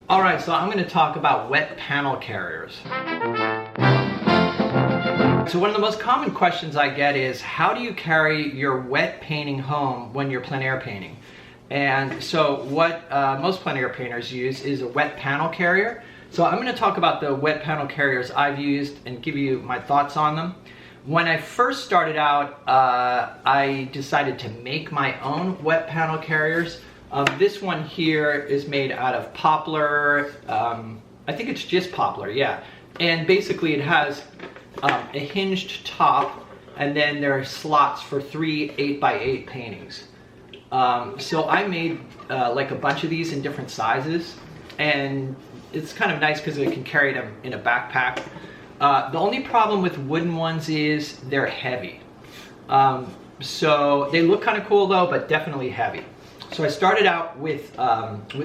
All right, so I'm going to talk about wet panel carriers. So one of the most common questions I get is, how do you carry your wet painting home when you're plein air painting? And so what most plein air painters use is a wet panel carrier. So I'm going to talk about the wet panel carriers I've used and give you my thoughts on them. When I first started out, I decided to make my own wet panel carriers. This one here is made out of poplar. I think it's just poplar, yeah. And basically it has a hinged top, and then there are slots for 3 8x8 paintings. So I made like a bunch of these in different sizes, and it's kind of nice because I can carry them in a backpack. The only problem with wooden ones is they're heavy. So they look kind of cool though, but definitely heavy. So I started out with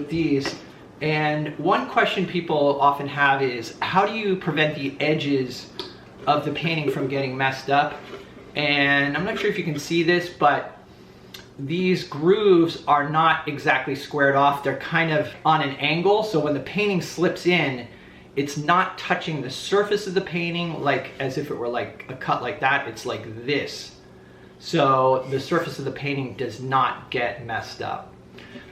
these, and one question people often have is, how do you prevent the edges of the painting from getting messed up? And I'm not sure if you can see this, but these grooves are not exactly squared off. They're kind of on an angle, so when the painting slips in, it's not touching the surface of the painting like as if it were like a cut like that. It's like this. So the surface of the painting does not get messed up.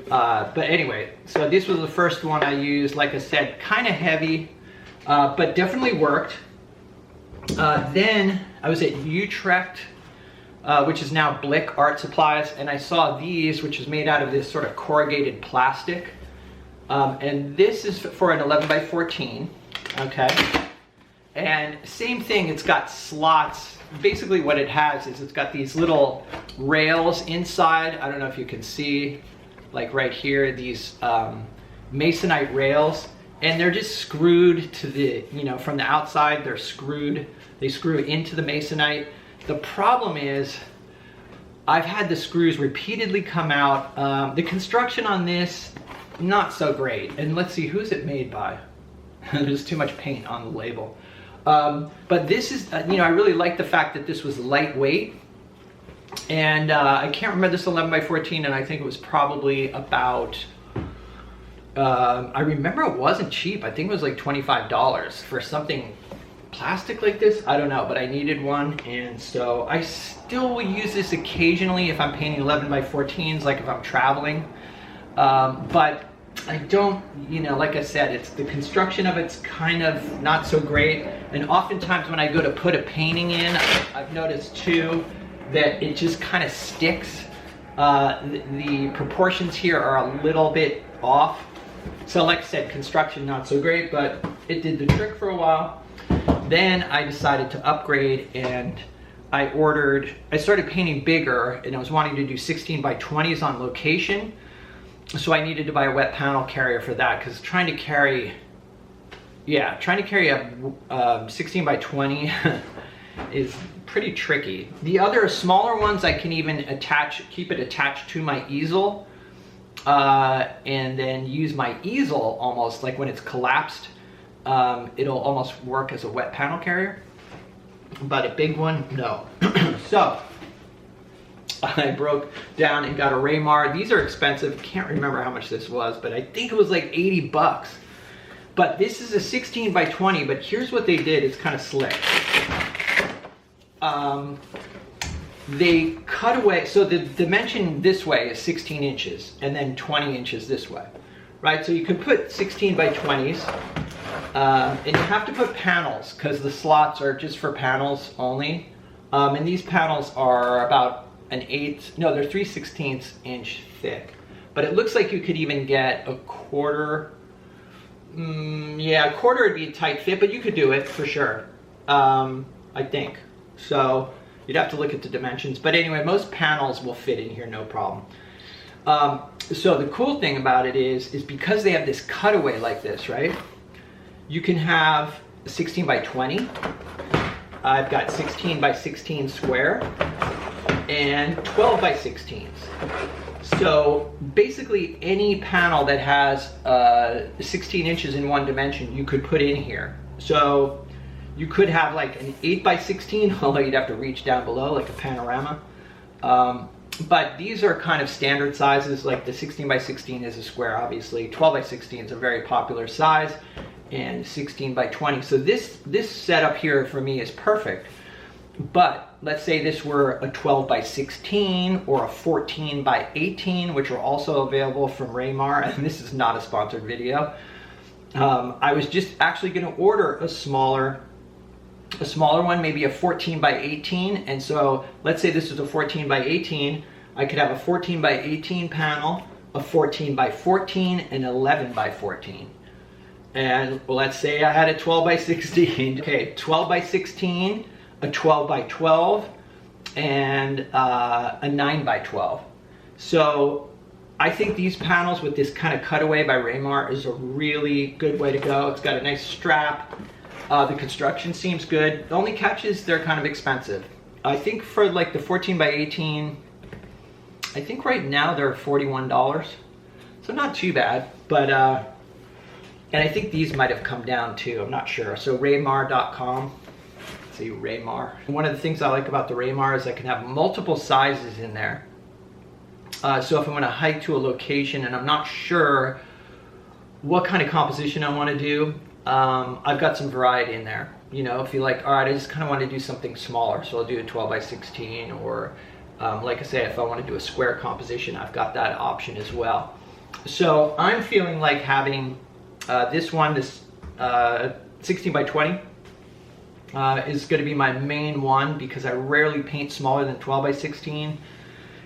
But anyway, so this was the first one I used. Like I said, kind of heavy, but definitely worked. Then I was at Utrecht, which is now Blick Art Supplies, and I saw these, which is made out of this sort of corrugated plastic. And this is for an 11x14, okay? And same thing, it's got slots. Basically what it has is it's got these little rails inside. I don't know if you can see, like right here, these masonite rails, and they're just screwed to the, you know, from the outside they're screwed. They screw into the masonite. The problem is I've had the screws repeatedly come out. The construction on this, not so great. And let's see, who's it made by? There's too much paint on the label. But this is, you know, I really like the fact that this was lightweight. And I can't remember this 11x14, and I think it was probably about, I remember it wasn't cheap. I think it was like $25 for something plastic like this. I don't know, but I needed one, and so I still will use this occasionally if I'm painting 11x14s, like if I'm traveling. But I don't, you know, like I said, it's the construction of it's kind of not so great. And oftentimes when I go to put a painting in, I've noticed too that it just kind of sticks. The proportions here are a little bit off. So like I said, construction not so great, but it did the trick for a while. Then I decided to upgrade, and I started painting bigger, and I was wanting to do 16x20s on location. So I needed to buy a wet panel carrier for that, because trying to carry a 16x20 is pretty tricky. The other smaller ones I can even keep it attached to my easel, and then use my easel almost like when it's collapsed. It'll almost work as a wet panel carrier, but a big one, no. So I broke down and got a Raymar. These are expensive. Can't remember how much this was, but I think it was like 80 bucks. But this is a 16x20, but here's what they did. It's kind of slick. They cut away, so the dimension this way is 16 inches and then 20 inches this way, right? So you could put 16x20s, and you have to put panels because the slots are just for panels only. And these panels are about they're 3/16 inch thick, but it looks like you could even get a quarter. Yeah, a quarter would be a tight fit, but you could do it for sure. I think so. You'd have to look at the dimensions, but anyway, most panels will fit in here, no problem. So the cool thing about it is because they have this cutaway like this, right? You can have 16x20. I've got 16x16 square and 12x16s. So basically any panel that has 16 inches in one dimension, you could put in here. So you could have like an 8x16, although you'd have to reach down below like a panorama. But these are kind of standard sizes, like the 16 by 16 is a square, obviously. 12 by 16 is a very popular size, and 16 by 20. So this setup here for me is perfect. But let's say this were a 12 by 16 or a 14 by 18, which are also available from Raymar, and this is not a sponsored video. I was just actually going to order a smaller one, maybe a 14 by 18. And so let's say this is a 14 by 18. I could have a 14 by 18 panel, a 14 by 14, and 11 by 14. And let's say I had a 12 by 16. Okay, 12 by 16, a 12 by 12, and a 9 by 12. So I think these panels with this kind of cutaway by Raymar is a really good way to go. It's got a nice strap. The construction seems good. The only catch is they're kind of expensive. I think for like the 14 by 18, I think right now they're $41. So not too bad, but, and I think these might have come down too, I'm not sure. So Raymar.com, see Raymar. One of the things I like about the Raymar is I can have multiple sizes in there. So if I want to hike to a location and I'm not sure what kind of composition I want to do, I've got some variety in there. You know, if you're like, all right, I just kind of want to do something smaller, so I'll do a 12 by 16, or like I say, if I want to do a square composition, I've got that option as well. So I'm feeling like having this one, this 16 by 20, is going to be my main one, because I rarely paint smaller than 12 by 16.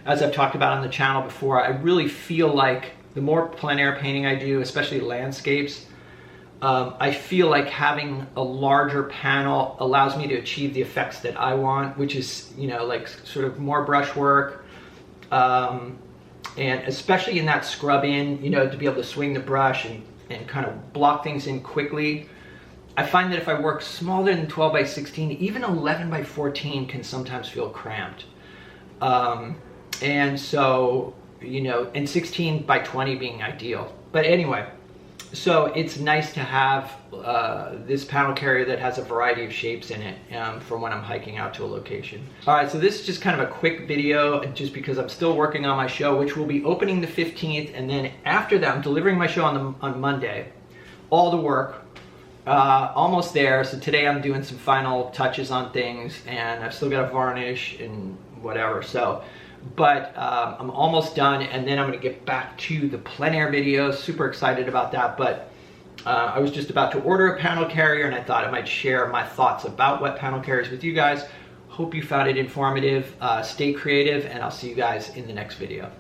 As I've talked about on the channel before, I really feel like the more plein air painting I do, especially landscapes, I feel like having a larger panel allows me to achieve the effects that I want, which is, you know, like sort of more brushwork, and especially in that scrub in, you know, to be able to swing the brush and kind of block things in quickly. I find that if I work smaller than 12 by 16, even 11 by 14 can sometimes feel cramped. And so, you know, and 16 by 20 being ideal. But anyway, so it's nice to have this panel carrier that has a variety of shapes in it for when I'm hiking out to a location. All right, so this is just kind of a quick video, just because I'm still working on my show, which will be opening the 15th, and then after that, I'm delivering my show on Monday. All the work, almost there. So today I'm doing some final touches on things, and I've still got to varnish and whatever. So. But I'm almost done, and then I'm going to get back to the plein air videos. Super excited about that. But I was just about to order a panel carrier, and I thought I might share my thoughts about wet panel carriers with you guys. Hope you found it informative. Stay creative, and I'll see you guys in the next video.